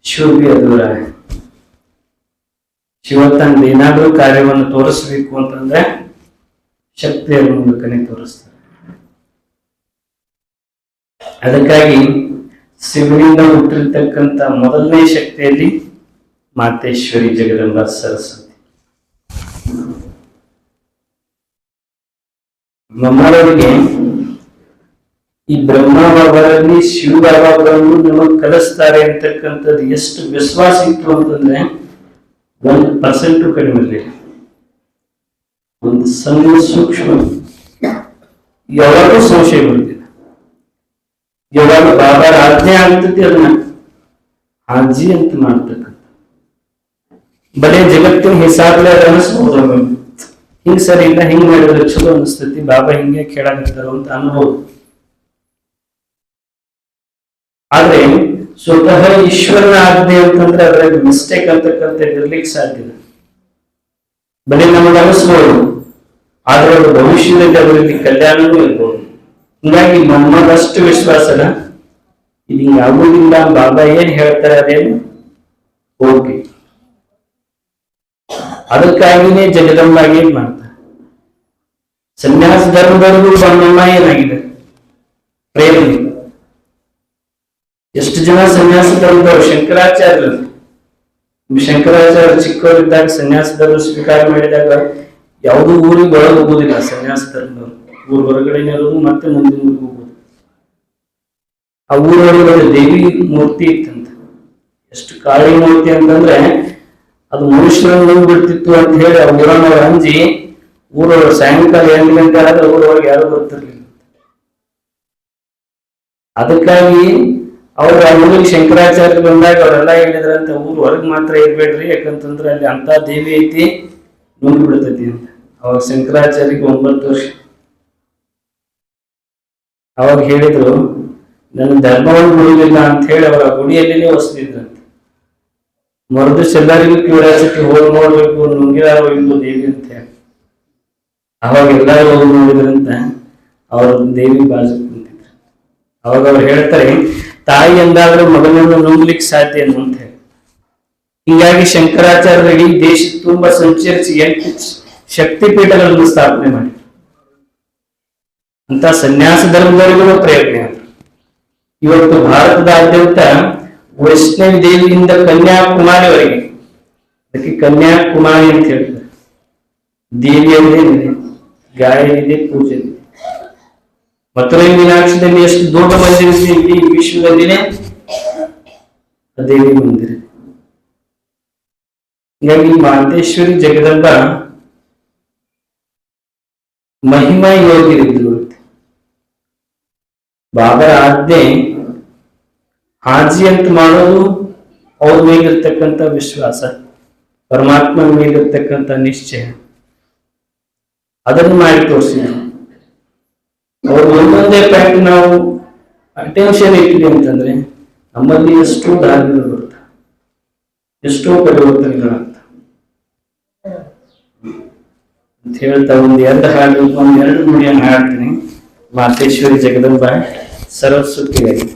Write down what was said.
Shiva B ಅದೂರ Shiva ತಂದು ಏನಾದ್ರೂ ಕಾರ್ಯವನ್ನು ತೋರಿಸ್ಬೇಕು ಅಂತಂದ್ರೆ ಶಕ್ತಿಯ ಮೂಲಕನೇ ತೋರಿಸ್ತಾರೆ. ಅದಕ್ಕಾಗಿ ಶಿವನಿಂದ ಹುಟ್ಟಿರ್ತಕ್ಕಂಥ ಮೊದಲನೇ ಶಕ್ತಿಯಲ್ಲಿ ಮಾತೇಶ್ವರಿ ಜಗದಂಬ ಸರಸ್ವತಿ. ನಮ್ಮವರಿಗೆ ಈ ಬ್ರಹ್ಮ ಬಾಬಾರಲ್ಲಿ ಶಿವ ಬಾಬಾಗಳನ್ನು ನಮಗ್ ಕಲಿಸ್ತಾರೆ ಅಂತಕ್ಕಂಥದ್ದು ಎಷ್ಟು ವಿಶ್ವಾಸ ಇತ್ತು ಅಂತಂದ್ರೆ 1% ಕಡಿಮೆ ಇರಲಿಲ್ಲ. ಒಂದು ಸಣ್ಣ ಸೂಕ್ಷ್ಮ ಯಾವಾಗೂ ಸಂಶಯ ಬರುತ್ತಿಲ್ಲ. ಯಾವಾಗ ಬಾಬಾರ ಆಜ್ಞೆ ಆಗ್ತದೆ ಅದನ್ನ ಹಾಜಿ ಅಂತ ಮಾಡ್ತಕ್ಕಂಥ ಬರೀ ಜಗತ್ತಿನ ಹಿಸಾಬ್ಲೆ ಅನಿಸ್ಬೋದು. ಹಿಂಗ್ ಸರಿ ಇಲ್ಲ, ಹಿಂಗ್ ಮಾಡಿದ್ರೆ ಚಲೋ ಅನಿಸ್ತತಿ, ಬಾಬಾ ಹಿಂಗೆ ಕೇಳಾಕತ್ತಾರ ಅಂತ ಅನ್ಬೋದು. ಆದ್ರೆ ಸ್ವತಃ ಈಶ್ವರನ ಆಜ್ಞೆ ಅಂತಂದ್ರೆ ಅದ್ರಾಗ ಮಿಸ್ಟೇಕ್ ಅಂತಕ್ಕಂಥ ಇರ್ಲಿಕ್ಕೆ ಸಾಧ್ಯ ಇಲ್ಲ. ಬರೀ ನಮಗೆ ಅನಿಸ್ಬೋದು, ಆದ್ರೆ ಅದು ಭವಿಷ್ಯದಲ್ಲಿ ಅವರಿಗೆ ಕಲ್ಯಾಣವೂ ಇರ್ಬೋದು. ಹಿಂಗಾಗಿ ನಮ್ಮದಷ್ಟು ವಿಶ್ವಾಸನ ಇದು ಹಿಂಗ ಆಗುದಿಲ್ಲ, ಬಾಬಾ ಏನ್ ಹೇಳ್ತಾರೆ ಅದೇನು ಓಕೆ. ಅದಕ್ಕಾಗಿನೇ ಜಗದಂಬಾಗಿ ಏನ್ ಮಾಡ್ತಾರೆ, ಸನ್ಯಾಸ ಧರ್ಮದವರೆಗೂ ಬಣ್ಣಮ್ಮ ಏನಾಗಿದೆ ಪ್ರೇರಣೆ. ಎಷ್ಟು ಜನ ಸನ್ಯಾಸ ಧರ್ಮದವರು ಶಂಕರಾಚಾರ್ಯರು ಚಿಕ್ಕವರಿದ್ದಾಗ ಸನ್ಯಾಸ ಧರ್ಮ ಸ್ವೀಕಾರ ಮಾಡಿದಾಗ ಯಾವುದೂ ಊರಿಗೆ ಒಳಗೆ ಹೋಗುದಿಲ್ಲ. ಸನ್ಯಾಸ ಧರ್ಮದವರು ಊರ್ ಹೊರಗಡೆನೇ ಇರೋದು, ಮತ್ತೆ ಮುಂದಿನ ಊರಿಗೆ ಹೋಗುದು. ಆ ಊರೊಳಗೆ ದೇವಿ ಮೂರ್ತಿ ಇತ್ತಂತ. ಎಷ್ಟು ಕಾಳಿ ಮೂರ್ತಿ ಅಂತಂದ್ರೆ ಅದು ಮನುಷ್ಯರನ್ನು ನುಂಗ್ ಬಿಡ್ತಿತ್ತು ಅಂತ ಹೇಳಿ ಆ ಊರನ್ನವ್ರು ಅಂಜಿ ಊರೊಳಗೆ ಸಾಯಂಕಾಲ 8 ಗಂಟೆ ಆದ್ರೆ ಊರೊಳಗೆ ಯಾರು ಬರ್ತಿರ್ಲಿಲ್ಲ. ಅದಕ್ಕಾಗಿ ಅವ್ರು ಆ ಊರಿಗೆ ಶಂಕರಾಚಾರ್ಯ ಬಂದಾಗ ಅವರೆಲ್ಲ ಹೇಳಿದ್ರಂತ, ಊರು ಹೊರಗೆ ಮಾತ್ರ ಇರ್ಬೇಡ್ರಿ, ಯಾಕಂತಂದ್ರೆ ಅಲ್ಲಿ ಅಂತ ದೇವಿ ಐತಿ, ನುಂಗ್ ಬಿಡ್ತೈತಿ ಅಂತ. ಅವಾಗ ಶಂಕರಾಚಾರ್ಯಗೆ 9 ವರ್ಷ. ಅವಾಗ ಹೇಳಿದ್ರು, ನನ್ನ ಧರ್ಮವನ್ನು ಬಿಡುವುದಿಲ್ಲ ಅಂತ ಹೇಳಿ ಅವರ ಗುಡಿಯಲ್ಲಿನೇ ವಸಿದ್ರಂತೆ. ಮರುದಿವ್ಸ ಎಲ್ಲರಿಗೂ ಕ್ಯೂರಿಯಾಸಿಟಿ, ಹೋಗಿ ನೋಡ್ಬೇಕು ನುಂಗಿದಾರೋ ಇಲ್ಲೋ ದೇವಿ ಅಂತ ಹೇಳಿ. ಅವಾಗ ಎಲ್ಲರೂ ಹೋಗಿ ನೋಡಿದ್ರಂತ ಅವ್ರ ದೇವಿ ಬಾಜು ಕುಂತಿದ್ರು. ಅವಾಗ ಅವ್ರು ಹೇಳ್ತಾರೆ, ತಾಯಿ ಎಂದಾದ್ರೂ ಮಗನನ್ನು ನುಂಗ್ಲಿಕ್ಕೆ ಸಾಧ್ಯ ಏನು ಅಂತ ಹೇಳಿ. ಹೀಗಾಗಿ ಶಂಕರಾಚಾರ್ಯರಿಗೆ ಈ ದೇಶ ತುಂಬಾ ಸಂಚರಿಸಿ 8 ಶಕ್ತಿಪೀಠಗಳನ್ನು ಸ್ಥಾಪನೆ ಮಾಡಿ ಅಂತ ಸನ್ಯಾಸ ಧರ್ಮದವರಿಗೂ ಪ್ರೇರಣೆ ಆದ್ರು. ಇವತ್ತು ಭಾರತದಾದ್ಯಂತ ವೈಷ್ಣವಿ ದೇವಿಯಿಂದ ಕನ್ಯಾಕುಮಾರಿವರೆಗೆ, ಅದಕ್ಕೆ ಕನ್ಯಾಕುಮಾರಿ ಅಂತ ಹೇಳ್ತಾರೆ. ದೇವಿಯಲ್ಲಿದೆ, ಗಾಯನಿದೆ, ಪೂಜೆ ಇದೆ. ಮಥುರೈ ಮೀನಾಕ್ಷಿದಲ್ಲಿ ಎಷ್ಟು ದೊಡ್ಡ ಮಂದಿರ ಇದೆ, ಇಡೀ ವಿಶ್ವದಲ್ಲಿನೇ ದೇವಿ ಮಂದಿರ. ಹೀಗಾಗಿ ಮಾತೇಶ್ವರಿ ಜಗದಂಬ ಮಹಿಮಾ ಯೋಗಿರಿದ್ರು. ಬಾಬರ ಆಜ್ಞೆ ಹಾಜಿ ಅಂತ ಮಾಡೋದು ಅವ್ರ ಮೇಲಿರ್ತಕ್ಕಂಥ ವಿಶ್ವಾಸ, ಪರಮಾತ್ಮನ ಮೇಲಿರ್ತಕ್ಕಂಥ ನಿಶ್ಚಯ, ಅದನ್ನು ಮಾಡಿ ತೋರಿಸಿದ್ರು. ಅವ್ರು ಒಂದೊಂದೇ ಪಾಯಿಂಟ್ ನಾವು ಅಟೆನ್ಷನ್ ಇಟ್ಟಿದೆ ಅಂತಂದ್ರೆ ನಮ್ಮಲ್ಲಿ ಎಷ್ಟೋ ದಾರಿಗಳು ಬರ್ತವೆ, ಎಷ್ಟೋ ಪರಿವರ್ತನೆಗಳಾಗ್ತವೆ ಅಂತ ಹೇಳ್ತಾ ಒಂದೆರಡು ನುಡಿಯನ್ನು ಹಾಡ್ತೀನಿ. ಮಾತೇಶ್ವರಿ ಜಗದಂಬ ಸರಸ್ವತಿಯಾಗಿ